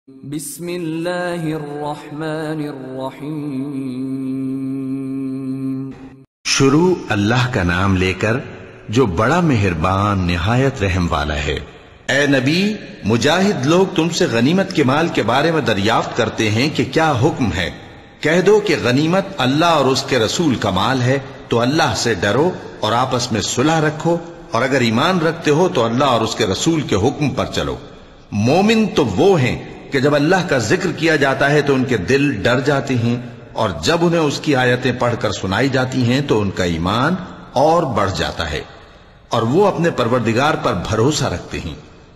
بسم اللہ الرحمن الرحیم۔ شروع اللہ کا نام لے کر جو بڑا مہربان نہایت رحم والا ہے۔ اے نبی، مجاہد لوگ تم سے غنیمت کے مال کے بارے میں دریافت کرتے ہیں کہ کیا حکم ہے۔ کہہ دو کہ غنیمت اللہ اور اس کے رسول کا مال ہے، تو اللہ سے ڈرو اور آپس میں صلح رکھو، اور اگر ایمان رکھتے ہو تو اللہ اور اس کے رسول کے حکم پر چلو۔ مومن تو وہ ہیں کہ جب اللہ کا ذکر کیا جاتا ہے تو ان کے دل ڈر جاتے ہیں، اور جب انہیں اس کی آیتیں پڑھ کر سنائی جاتی ہیں تو ان کا ایمان اور بڑھ جاتا ہے، اور وہ اپنے پروردگار پر بھروسہ رکھتے ہیں،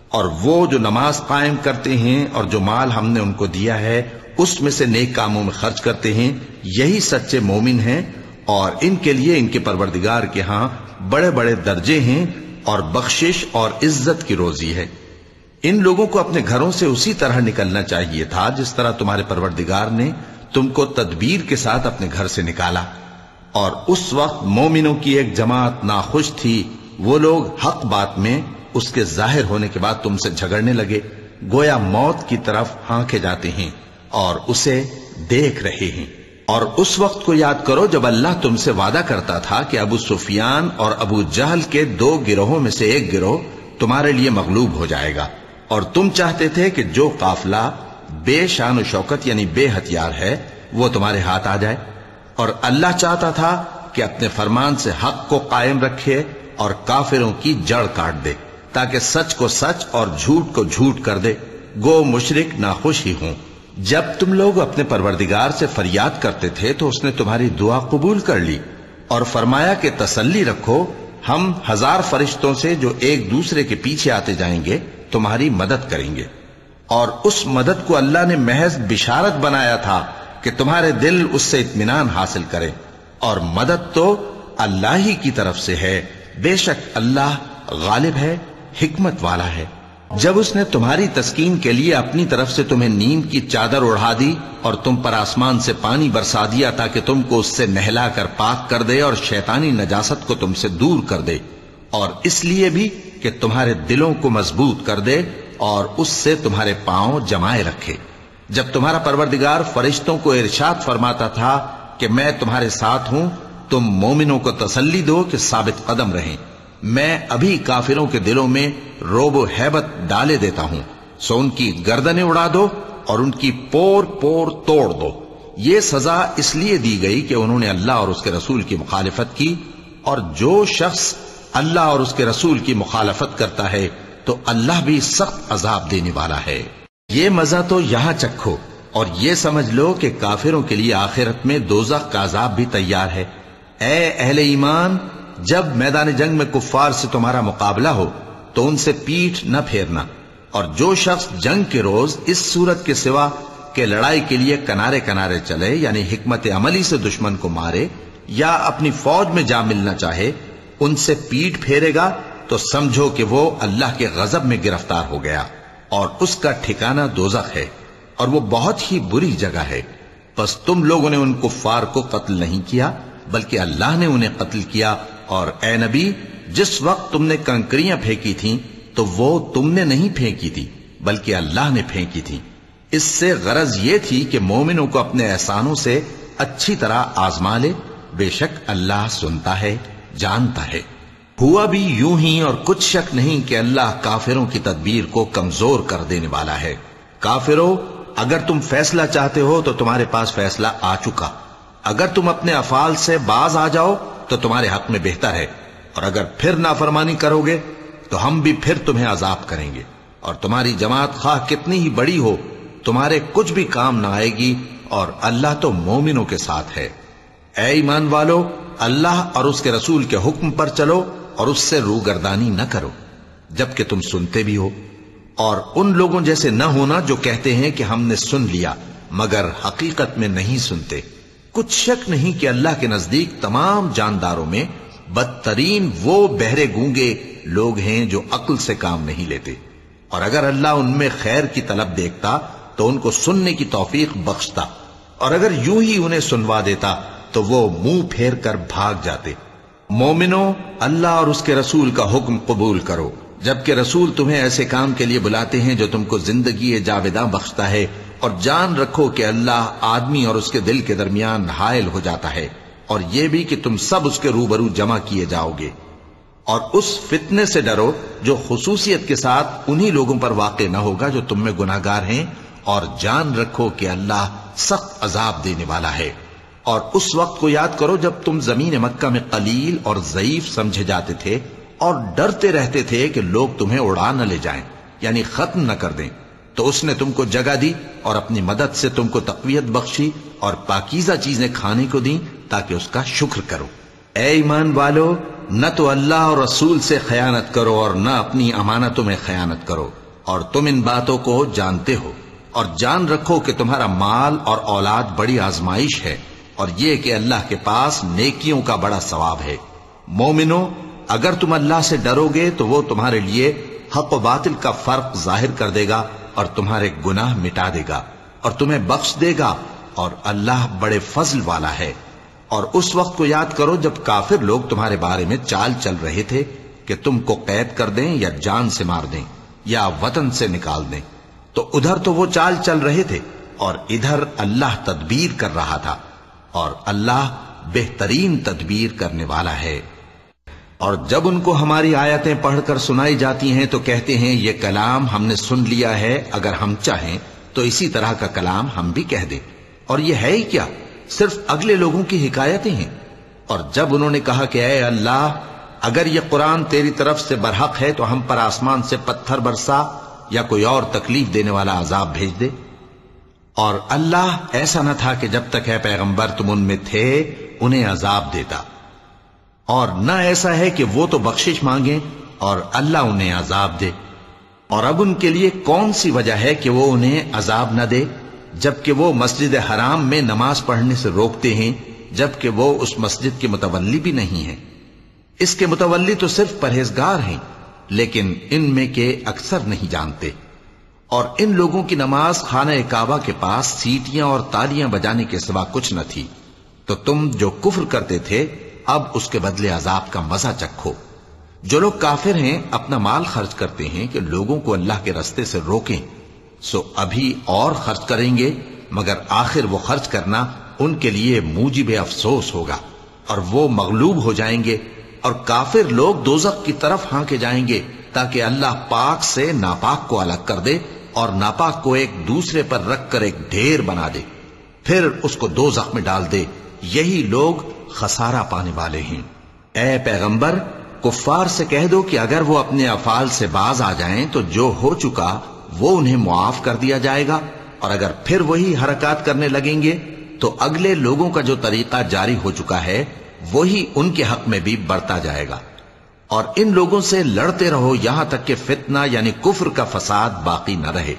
اور وہ جو نماز قائم کرتے ہیں اور جو مال ہم نے ان کو دیا ہے اس میں سے نیک کاموں میں خرچ کرتے ہیں، یہی سچے مومن ہیں، اور ان کے لیے ان کے پروردگار کے ہاں بڑے بڑے درجے ہیں اور بخشش اور عزت کی روزی ہے۔ ان لوگوں کو اپنے گھروں سے اسی طرح نکلنا چاہیے تھا جس طرح تمہارے پروردگار نے تم کو تدبیر کے ساتھ اپنے گھر سے نکالا، اور اس وقت مومنوں کی ایک جماعت ناخوش تھی، وہ لوگ حق بات میں اس کے ظاہر ہونے کے بعد تم سے جھگڑنے لگے، گویا موت کی طرف ہانکے جاتے ہیں اور اسے دیکھ رہے ہیں۔ اور اس وقت کو یاد کرو جب اللہ تم سے وعدہ کرتا تھا کہ ابو سفیان اور ابو جہل کے دو گروہوں میں سے ایک گروہ تمہارے لیے مغلوب ہو جائے گا، اور تم چاہتے تھے کہ جو قافلہ بے شان و شوکت یعنی بے ہتھیار ہے وہ تمہارے ہاتھ آ جائے، اور اللہ چاہتا تھا کہ اپنے فرمان سے حق کو قائم رکھے اور کافروں کی جڑ کاٹ دے، تاکہ سچ کو سچ اور جھوٹ کو جھوٹ کر دے، گو مشرک ناخوش ہی ہوں۔ جب تم لوگ اپنے پروردگار سے فریاد کرتے تھے تو اس نے تمہاری دعا قبول کر لی، اور فرمایا کہ تسلی رکھو، ہم 1000 فرشتوں سے جو ایک دوسرے کے پیچھے آتے جائیں گے تمہاری مدد کریں گے۔ اور اس مدد کو اللہ نے محض بشارت بنایا تھا کہ تمہارے دل اس سے اطمینان حاصل کریں، اور مدد تو اللہ ہی کی طرف سے ہے، بے شک اللہ غالب ہے، حکمت والا ہے۔ جب اس نے تمہاری تسکین کے لیے اپنی طرف سے تمہیں نیند کی چادر اڑھا دی اور تم پر آسمان سے پانی برسا دیا تاکہ تم کو اس سے نہلا کر پاک کر دے اور شیطانی نجاست کو تم سے دور کر دے، اور اس لیے بھی کہ تمہارے دلوں کو مضبوط کر دے اور اس سے تمہارے پاؤں جمائے رکھے، جب تمہارا پروردگار فرشتوں کو ارشاد فرماتا تھا کہ میں تمہارے ساتھ ہوں، تم مومنوں کو تسلی دو کہ ثابت قدم رہیں، میں ابھی کافروں کے دلوں میں روب و ہیبت ڈالے دیتا ہوں، سو ان کی گردنیں اڑا دو اور ان کی پور پور توڑ دو۔ یہ سزا اس لیے دی گئی کہ انہوں نے اللہ اور اس کے رسول کی مخالفت کی، اور جو شخص اللہ اور اس کے رسول کی مخالفت کرتا ہے تو اللہ بھی سخت عذاب دینے والا ہے۔ یہ مزہ تو یہاں چکھو، اور یہ سمجھ لو کہ کافروں کے لیے آخرت میں دوزخ کا عذاب بھی تیار ہے۔ اے اہل ایمان، جب میدان جنگ میں کفار سے تمہارا مقابلہ ہو تو ان سے پیٹھ نہ پھیرنا، اور جو شخص جنگ کے روز اس صورت کے سوا کہ لڑائی کے لیے کنارے کنارے چلے یعنی حکمت عملی سے دشمن کو مارے یا اپنی فوج میں جا ملنا چاہے، ان سے پیٹ پھیرے گا تو سمجھو کہ وہ اللہ کے غضب میں گرفتار ہو گیا، اور اس کا ٹھکانہ دوزخ ہے، اور وہ بہت ہی بری جگہ ہے۔ پس تم لوگوں نے ان کفار کو قتل نہیں کیا بلکہ اللہ نے انہیں قتل کیا، اور اے نبی، جس وقت تم نے کنکریاں پھینکی تھیں تو وہ تم نے نہیں پھینکی تھی بلکہ اللہ نے پھینکی تھی۔ اس سے غرض یہ تھی کہ مومنوں کو اپنے احسانوں سے اچھی طرح آزما لے، بے شک اللہ سنتا ہے، جانتا ہے۔ ہوا بھی یوں ہی، اور کچھ شک نہیں کہ اللہ کافروں کی تدبیر کو کمزور کر دینے والا ہے۔ کافروں، اگر تم فیصلہ چاہتے ہو تو تمہارے پاس فیصلہ آ چکا، اگر تم اپنے افعال سے باز آ جاؤ تو تمہارے حق میں بہتر ہے، اور اگر پھر نافرمانی کرو گے تو ہم بھی پھر تمہیں عذاب کریں گے، اور تمہاری جماعت خواہ کتنی ہی بڑی ہو تمہارے کچھ بھی کام نہ آئے گی، اور اللہ تو مومنوں کے ساتھ ہے۔ اے ایمان والو، اللہ اور اس کے رسول کے حکم پر چلو اور اس سے روگردانی نہ کرو جبکہ تم سنتے بھی ہو، اور ان لوگوں جیسے نہ ہونا جو کہتے ہیں کہ ہم نے سن لیا مگر حقیقت میں نہیں سنتے۔ کچھ شک نہیں کہ اللہ کے نزدیک تمام جانداروں میں بدترین وہ بہرے گونگے لوگ ہیں جو عقل سے کام نہیں لیتے، اور اگر اللہ ان میں خیر کی طلب دیکھتا تو ان کو سننے کی توفیق بخشتا، اور اگر یوں ہی انہیں سنوا دیتا تو وہ منہ پھیر کر بھاگ جاتے۔ مومنوں، اللہ اور اس کے رسول کا حکم قبول کرو، جبکہ رسول تمہیں ایسے کام کے لیے بلاتے ہیں جو تم کو زندگی جاوداں بخشتا ہے، اور جان رکھو کہ اللہ آدمی اور اس کے دل کے درمیان حائل ہو جاتا ہے، اور یہ بھی کہ تم سب اس کے روبرو جمع کیے جاؤ گے۔ اور اس فتنے سے ڈرو جو خصوصیت کے ساتھ انہی لوگوں پر واقع نہ ہوگا جو تم میں گناہگار ہیں، اور جان رکھو کہ اللہ سخت عذاب دینے والا ہے۔ اور اس وقت کو یاد کرو جب تم زمین مکہ میں قلیل اور ضعیف سمجھے جاتے تھے اور ڈرتے رہتے تھے کہ لوگ تمہیں اڑا نہ لے جائیں، یعنی ختم نہ کر دیں، تو اس نے تم کو جگہ دی اور اپنی مدد سے تم کو تقویت بخشی اور پاکیزہ چیزیں کھانے کو دیں تاکہ اس کا شکر کرو۔ اے ایمان والو، نہ تو اللہ اور رسول سے خیانت کرو اور نہ اپنی امانتوں میں خیانت کرو، اور تم ان باتوں کو جانتے ہو، اور جان رکھو کہ تمہارا مال اور اولاد بڑی آزمائش ہے، اور یہ کہ اللہ کے پاس نیکیوں کا بڑا ثواب ہے۔ مومنو، اگر تم اللہ سے ڈرو گے تو وہ تمہارے لیے حق و باطل کا فرق ظاہر کر دے گا اور تمہارے گناہ مٹا دے گا اور تمہیں بخش دے گا، اور اللہ بڑے فضل والا ہے۔ اور اس وقت کو یاد کرو جب کافر لوگ تمہارے بارے میں چال چل رہے تھے کہ تم کو قید کر دیں یا جان سے مار دیں یا وطن سے نکال دیں، تو ادھر تو وہ چال چل رہے تھے اور ادھر اللہ تدبیر کر رہا تھا، اور اللہ بہترین تدبیر کرنے والا ہے۔ اور جب ان کو ہماری آیتیں پڑھ کر سنائی جاتی ہیں تو کہتے ہیں یہ کلام ہم نے سن لیا ہے، اگر ہم چاہیں تو اسی طرح کا کلام ہم بھی کہہ دیں، اور یہ ہے ہی کیا، صرف اگلے لوگوں کی حکایتیں ہیں۔ اور جب انہوں نے کہا کہ اے اللہ، اگر یہ قرآن تیری طرف سے برحق ہے تو ہم پر آسمان سے پتھر برسا یا کوئی اور تکلیف دینے والا عذاب بھیج دے۔ اور اللہ ایسا نہ تھا کہ جب تک اے پیغمبر تم ان میں تھے انہیں عذاب دیتا، اور نہ ایسا ہے کہ وہ تو بخشش مانگیں اور اللہ انہیں عذاب دے۔ اور اب ان کے لیے کون سی وجہ ہے کہ وہ انہیں عذاب نہ دے، جبکہ وہ مسجد حرام میں نماز پڑھنے سے روکتے ہیں، جبکہ وہ اس مسجد کے متولی بھی نہیں ہیں۔ اس کے متولی تو صرف پرہیزگار ہیں، لیکن ان میں کے اکثر نہیں جانتے۔ اور ان لوگوں کی نماز خانہ کعبہ کے پاس سیٹیاں اور تالیاں بجانے کے سوا کچھ نہ تھی، تو تم جو کفر کرتے تھے اب اس کے بدلے عذاب کا مزہ چکھو۔ جو لوگ کافر ہیں اپنا مال خرچ کرتے ہیں کہ لوگوں کو اللہ کے رستے سے روکیں، سو ابھی اور خرچ کریں گے، مگر آخر وہ خرچ کرنا ان کے لیے موجب افسوس ہوگا، اور وہ مغلوب ہو جائیں گے، اور کافر لوگ دوزخ کی طرف ہانکے جائیں گے تاکہ اللہ پاک سے ناپاک کو الگ کر دے اور ناپاک کو ایک دوسرے پر رکھ کر ایک ڈھیر بنا دے، پھر اس کو دوزخ میں ڈال دے۔ یہی لوگ خسارہ پانے والے ہیں۔ اے پیغمبر، کفار سے کہہ دو کہ اگر وہ اپنے افعال سے باز آ جائیں تو جو ہو چکا وہ انہیں معاف کر دیا جائے گا، اور اگر پھر وہی حرکات کرنے لگیں گے تو اگلے لوگوں کا جو طریقہ جاری ہو چکا ہے وہی ان کے حق میں بھی برتا جائے گا۔ اور ان لوگوں سے لڑتے رہو یہاں تک کہ فتنہ یعنی کفر کا فساد باقی نہ رہے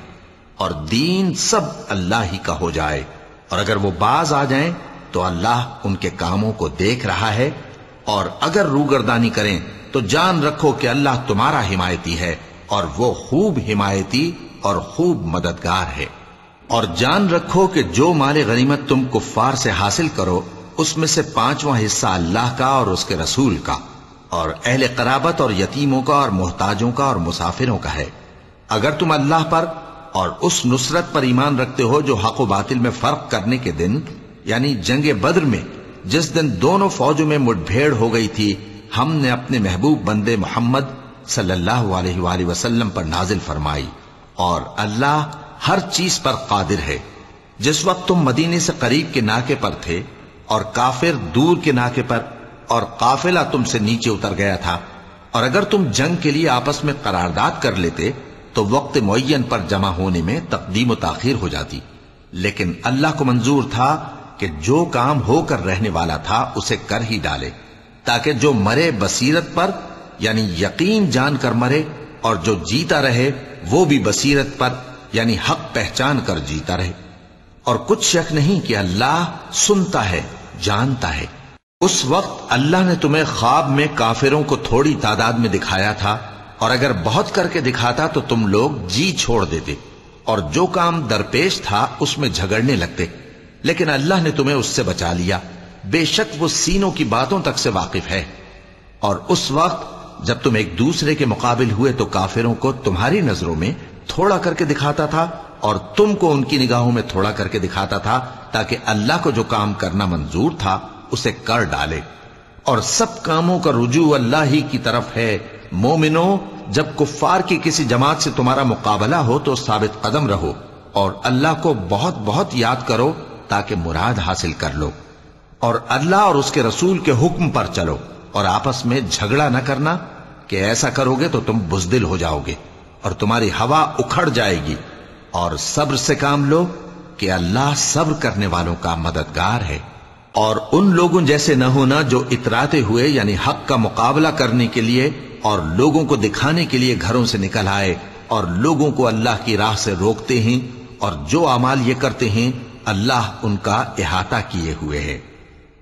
اور دین سب اللہ ہی کا ہو جائے، اور اگر وہ باز آ جائیں تو اللہ ان کے کاموں کو دیکھ رہا ہے، اور اگر روگردانی کریں تو جان رکھو کہ اللہ تمہارا حمایتی ہے، اور وہ خوب حمایتی اور خوب مددگار ہے۔ اور جان رکھو کہ جو مال غنیمت تم کفار سے حاصل کرو اس میں سے 5واں حصہ اللہ کا اور اس کے رسول کا اور اہل قرابت اور یتیموں کا اور محتاجوں کا اور مسافروں کا ہے۔ اگر تم اللہ پر اور اس نصرت پر ایمان رکھتے ہو جو حق و باطل میں فرق کرنے کے دن یعنی جنگ بدر میں جس دن دونوں فوجوں میں مٹ بھیڑ ہو گئی تھی ہم نے اپنے محبوب بندے محمد صلی اللہ علیہ وآلہ وسلم پر نازل فرمائی، اور اللہ ہر چیز پر قادر ہے۔ جس وقت تم مدینے سے قریب کے ناکے پر تھے اور کافر دور کے ناکے پر، اور قافلہ تم سے نیچے اتر گیا تھا، اور اگر تم جنگ کے لیے آپس میں قرارداد کر لیتے تو وقت معین پر جمع ہونے میں تقدیم و تاخیر ہو جاتی، لیکن اللہ کو منظور تھا کہ جو کام ہو کر رہنے والا تھا اسے کر ہی ڈالے، تاکہ جو مرے بصیرت پر یعنی یقین جان کر مرے، اور جو جیتا رہے وہ بھی بصیرت پر یعنی حق پہچان کر جیتا رہے۔ اور کچھ شک نہیں کہ اللہ سنتا ہے، جانتا ہے۔ اس وقت اللہ نے تمہیں خواب میں کافروں کو تھوڑی تعداد میں دکھایا تھا، اور اگر بہت کر کے دکھاتا تو تم لوگ جی چھوڑ دیتے اور جو کام درپیش تھا اس میں جھگڑنے لگتے، لیکن اللہ نے تمہیں اس سے بچا لیا، بے شک وہ سینوں کی باتوں تک سے واقف ہے۔ اور اس وقت جب تم ایک دوسرے کے مقابل ہوئے تو کافروں کو تمہاری نظروں میں تھوڑا کر کے دکھاتا تھا اور تم کو ان کی نگاہوں میں تھوڑا کر کے دکھاتا تھا، تاکہ اللہ کو جو کام کرنا منظور تھا اسے کر ڈالے، اور سب کاموں کا رجوع اللہ ہی کی طرف ہے۔ مومنو، جب کفار کی کسی جماعت سے تمہارا مقابلہ ہو تو ثابت قدم رہو اور اللہ کو بہت بہت یاد کرو تاکہ مراد حاصل کر لو، اور اللہ اور اس کے رسول کے حکم پر چلو، اور آپس میں جھگڑا نہ کرنا کہ ایسا کرو گے تو تم بزدل ہو جاؤ گے اور تمہاری ہوا اکھڑ جائے گی، اور صبر سے کام لو کہ اللہ صبر کرنے والوں کا مددگار ہے۔ اور ان لوگوں جیسے نہ ہونا جو اتراتے ہوئے یعنی حق کا مقابلہ کرنے کے لیے اور لوگوں کو دکھانے کے لیے گھروں سے نکل آئے اور لوگوں کو اللہ کی راہ سے روکتے ہیں، اور جو اعمال یہ کرتے ہیں اللہ ان کا احاطہ کیے ہوئے ہے۔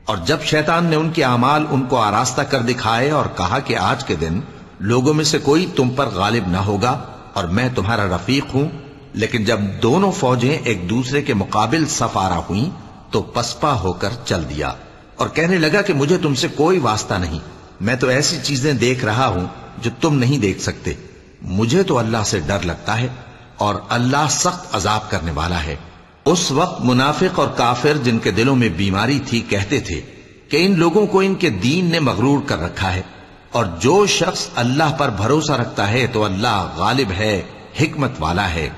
اور جب شیطان نے ان کے اعمال ان کو آراستہ کر دکھائے اور کہا کہ آج کے دن لوگوں میں سے کوئی تم پر غالب نہ ہوگا اور میں تمہارا رفیق ہوں، لیکن جب دونوں فوجیں ایک دوسرے کے مقابل صف آرا ہوئیں تو پسپا ہو کر چل دیا اور کہنے لگا کہ مجھے تم سے کوئی واسطہ نہیں، میں تو ایسی چیزیں دیکھ رہا ہوں جو تم نہیں دیکھ سکتے، مجھے تو اللہ سے ڈر لگتا ہے اور اللہ سخت عذاب کرنے والا ہے۔ اس وقت منافق اور کافر جن کے دلوں میں بیماری تھی کہتے تھے کہ ان لوگوں کو ان کے دین نے مغرور کر رکھا ہے، اور جو شخص اللہ پر بھروسہ رکھتا ہے تو اللہ غالب ہے، حکمت والا ہے۔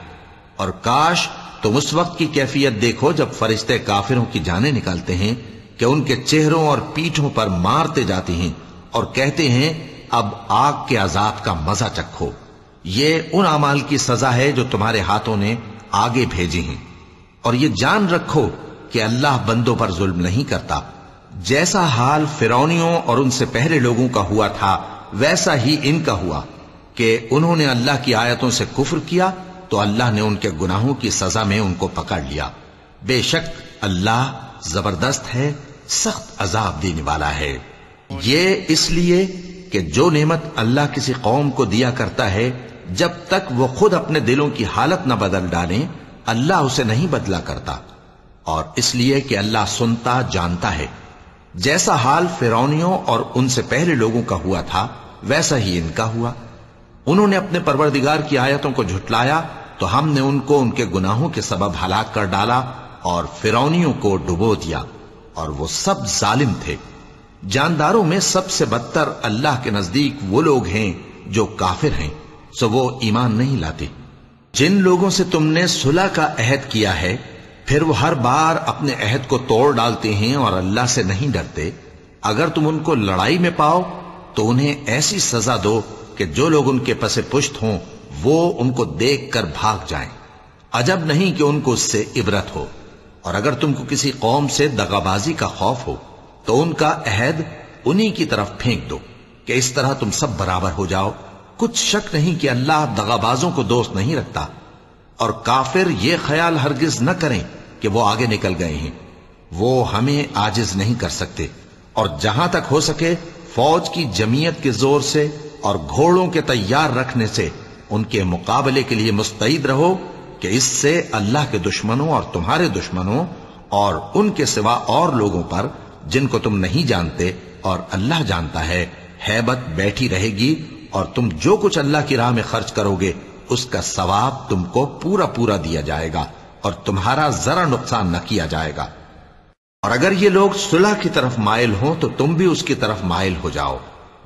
اور کاش تم اس وقت کی کیفیت دیکھو جب فرشتے کافروں کی جانیں نکالتے ہیں کہ ان کے چہروں اور پیٹھوں پر مارتے جاتے ہیں اور کہتے ہیں اب آگ کے عذاب کا مزہ چکھو، یہ ان اعمال کی سزا ہے جو تمہارے ہاتھوں نے آگے بھیجی ہیں۔ اور یہ جان رکھو کہ اللہ بندوں پر ظلم نہیں کرتا، جیسا حال فرعونیوں اور ان سے پہلے لوگوں کا ہوا تھا ویسا ہی ان کا ہوا کہ انہوں نے اللہ کی آیتوں سے کفر کیا تو اللہ نے ان کے گناہوں کی سزا میں ان کو پکڑ لیا۔ بے شک اللہ زبردست ہے، سخت عذاب دینے والا ہے۔ یہ اس لیے کہ جو نعمت اللہ کسی قوم کو دیا کرتا ہے جب تک وہ خود اپنے دلوں کی حالت نہ بدل ڈالیں اللہ اسے نہیں بدلا کرتا، اور اس لیے کہ اللہ سنتا جانتا ہے۔ جیسا حال فرعونیوں اور ان سے پہلے لوگوں کا ہوا تھا ویسا ہی ان کا ہوا۔ انہوں نے اپنے پروردگار کی آیتوں کو جھٹلایا تو ہم نے ان کو ان کے گناہوں کے سبب ہلاک کر ڈالا اور فرعونیوں کو ڈبو دیا، اور وہ سب ظالم تھے۔ جانداروں میں سب سے بدتر اللہ کے نزدیک وہ لوگ ہیں جو کافر ہیں، سو وہ ایمان نہیں لاتے۔ جن لوگوں سے تم نے صلح کا عہد کیا ہے پھر وہ ہر بار اپنے عہد کو توڑ ڈالتے ہیں اور اللہ سے نہیں ڈرتے، اگر تم ان کو لڑائی میں پاؤ تو انہیں ایسی سزا دو کہ جو لوگ ان کے پس پشت ہوں وہ ان کو دیکھ کر بھاگ جائیں، عجب نہیں کہ ان کو اس سے عبرت ہو۔ اور اگر تم کو کسی قوم سے دغابازی کا خوف ہو تو ان کا عہد انہی کی طرف پھینک دو کہ اس طرح تم سب برابر ہو جاؤ۔ کچھ شک نہیں کہ اللہ دغابازوں کو دوست نہیں رکھتا، اور کافر یہ خیال ہرگز نہ کریں کہ وہ آگے نکل گئے ہیں، وہ ہمیں عاجز نہیں کر سکتے۔ اور جہاں تک ہو سکے فوج کی جمعیت کے زور سے اور گھوڑوں کے تیار رکھنے سے ان کے مقابلے کے لیے مستعد رہو کہ اس سے اللہ کے دشمنوں اور تمہارے دشمنوں اور ان کے سوا اور لوگوں پر جن کو تم نہیں جانتے اور اللہ جانتا ہے ہیبت بیٹھی رہے گی، اور تم جو کچھ اللہ کی راہ میں خرچ کرو گے اس کا ثواب تم کو پورا پورا دیا جائے گا اور تمہارا ذرا نقصان نہ کیا جائے گا۔ اور اگر یہ لوگ صلح کی طرف مائل ہوں تو تم بھی اس کی طرف مائل ہو جاؤ،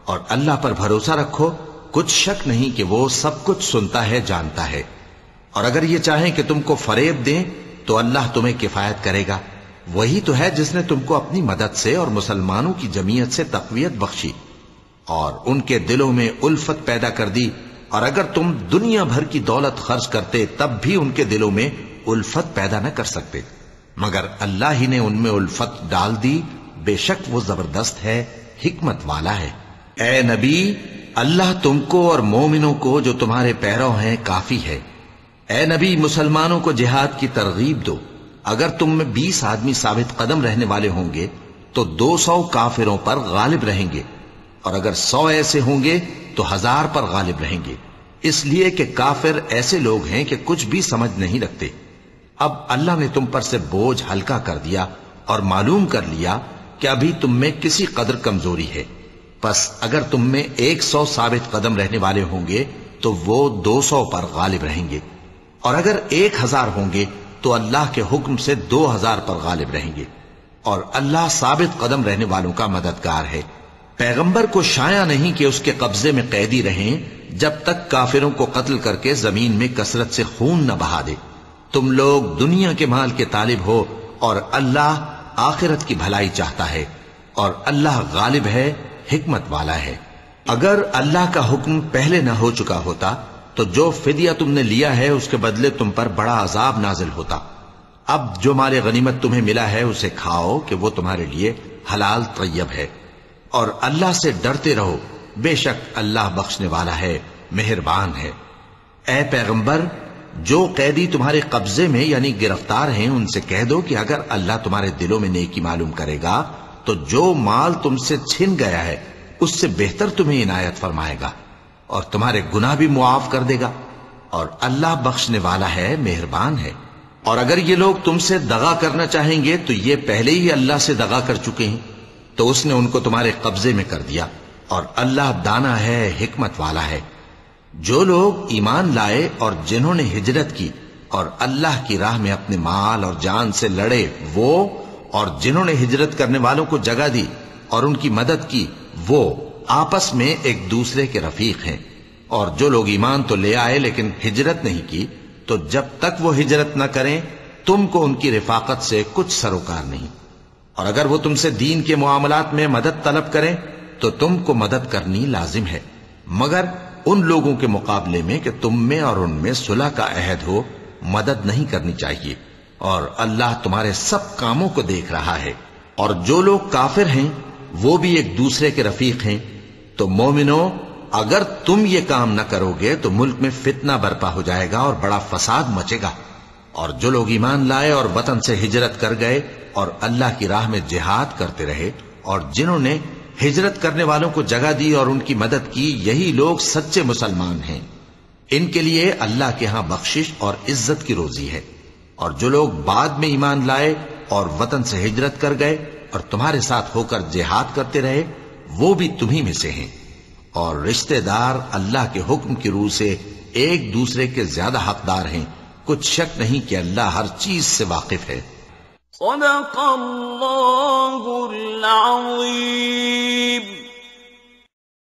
اور اللہ پر بھروسہ رکھو، کچھ شک نہیں کہ وہ سب کچھ سنتا ہے جانتا ہے۔ اور اگر یہ چاہیں کہ تم کو فریب دیں تو اللہ تمہیں کفایت کرے گا، وہی تو ہے جس نے تم کو اپنی مدد سے اور مسلمانوں کی جمعیت سے تقویت بخشی اور ان کے دلوں میں الفت پیدا کر دی، اور اگر تم دنیا بھر کی دولت خرچ کرتے تب بھی ان کے دلوں میں الفت پیدا نہ کر سکتے، مگر اللہ ہی نے ان میں الفت ڈال دی، بے شک وہ زبردست ہے، حکمت والا ہے۔ اے نبی، اللہ تم کو اور مومنوں کو جو تمہارے پیرو ہیں کافی ہے۔ اے نبی، مسلمانوں کو جہاد کی ترغیب دو، اگر تم میں 20 آدمی ثابت قدم رہنے والے ہوں گے تو 200 کافروں پر غالب رہیں گے، اور اگر 100 ایسے ہوں گے تو 1000 پر غالب رہیں گے، اس لیے کہ کافر ایسے لوگ ہیں کہ کچھ بھی سمجھ نہیں رکھتے۔ اب اللہ نے تم پر سے بوجھ ہلکا کر دیا اور معلوم کر لیا کہ ابھی تم میں کسی قدر کمزوری ہے، پس اگر تم میں 100 ثابت قدم رہنے والے ہوں گے تو وہ 200 پر غالب رہیں گے، اور اگر 1000 ہوں گے تو اللہ کے حکم سے 2000 پر غالب رہیں گے، اور اللہ ثابت قدم رہنے والوں کا مددگار ہے۔ پیغمبر کو شایع نہیں کہ اس کے قبضے میں قیدی رہیں جب تک کافروں کو قتل کر کے زمین میں کثرت سے خون نہ بہا دے۔ تم لوگ دنیا کے مال کے طالب ہو اور اللہ آخرت کی بھلائی چاہتا ہے، اور اللہ غالب ہے، حکمت والا ہے۔ اگر اللہ کا حکم پہلے نہ ہو چکا ہوتا تو جو فدیہ تم نے لیا ہے اس کے بدلے تم پر بڑا عذاب نازل ہوتا۔ اب جو مال غنیمت تمہیں ملا ہے اسے کھاؤ کہ وہ تمہارے لیے حلال طیب ہے، اور اللہ سے ڈرتے رہو، بے شک اللہ بخشنے والا ہے، مہربان ہے۔ اے پیغمبر، جو قیدی تمہارے قبضے میں یعنی گرفتار ہیں ان سے کہہ دو کہ اگر اللہ تمہارے دلوں میں نیکی معلوم کرے گا تو جو مال تم سے چھن گیا ہے اس سے بہتر تمہیں عنایت فرمائے گا، اور تمہارے گناہ بھی معاف کر دے گا، اور اللہ بخشنے والا ہے، مہربان ہے۔ اور اگر یہ لوگ تم سے دغا کرنا چاہیں گے تو یہ پہلے ہی اللہ سے دغا کر چکے ہیں، تو اس نے ان کو تمہارے قبضے میں کر دیا، اور اللہ دانا ہے، حکمت والا ہے۔ جو لوگ ایمان لائے اور جنہوں نے ہجرت کی اور اللہ کی راہ میں اپنے مال اور جان سے لڑے، وہ اور جنہوں نے ہجرت کرنے والوں کو جگہ دی اور ان کی مدد کی، وہ آپس میں ایک دوسرے کے رفیق ہیں۔ اور جو لوگ ایمان تو لے آئے لیکن ہجرت نہیں کی، تو جب تک وہ ہجرت نہ کریں تم کو ان کی رفاقت سے کچھ سروکار نہیں، اور اگر وہ تم سے دین کے معاملات میں مدد طلب کریں تو تم کو مدد کرنی لازم ہے، مگر ان لوگوں کے مقابلے میں کہ تم میں اور ان میں صلح کا عہد ہو مدد نہیں کرنی چاہیے، اور اللہ تمہارے سب کاموں کو دیکھ رہا ہے۔ اور جو لوگ کافر ہیں وہ بھی ایک دوسرے کے رفیق ہیں۔ تو مومنو، اگر تم یہ کام نہ کرو گے تو ملک میں فتنہ برپا ہو جائے گا اور بڑا فساد مچے گا۔ اور جو لوگ ایمان لائے اور وطن سے ہجرت کر گئے اور اللہ کی راہ میں جہاد کرتے رہے، اور جنہوں نے ہجرت کرنے والوں کو جگہ دی اور ان کی مدد کی، یہی لوگ سچے مسلمان ہیں۔ ان کے لیے اللہ کے ہاں بخشش اور عزت کی روزی ہے۔ اور جو لوگ بعد میں ایمان لائے اور وطن سے ہجرت کر گئے اور تمہارے ساتھ ہو کر جہاد کرتے رہے، وہ بھی تمہیں میں سے ہیں۔ اور رشتہ دار اللہ کے حکم کی روح سے ایک دوسرے کے زیادہ حقدار ہیں، کچھ شک نہیں کہ اللہ ہر چیز سے واقف ہے۔ صدق اللہ العظیم۔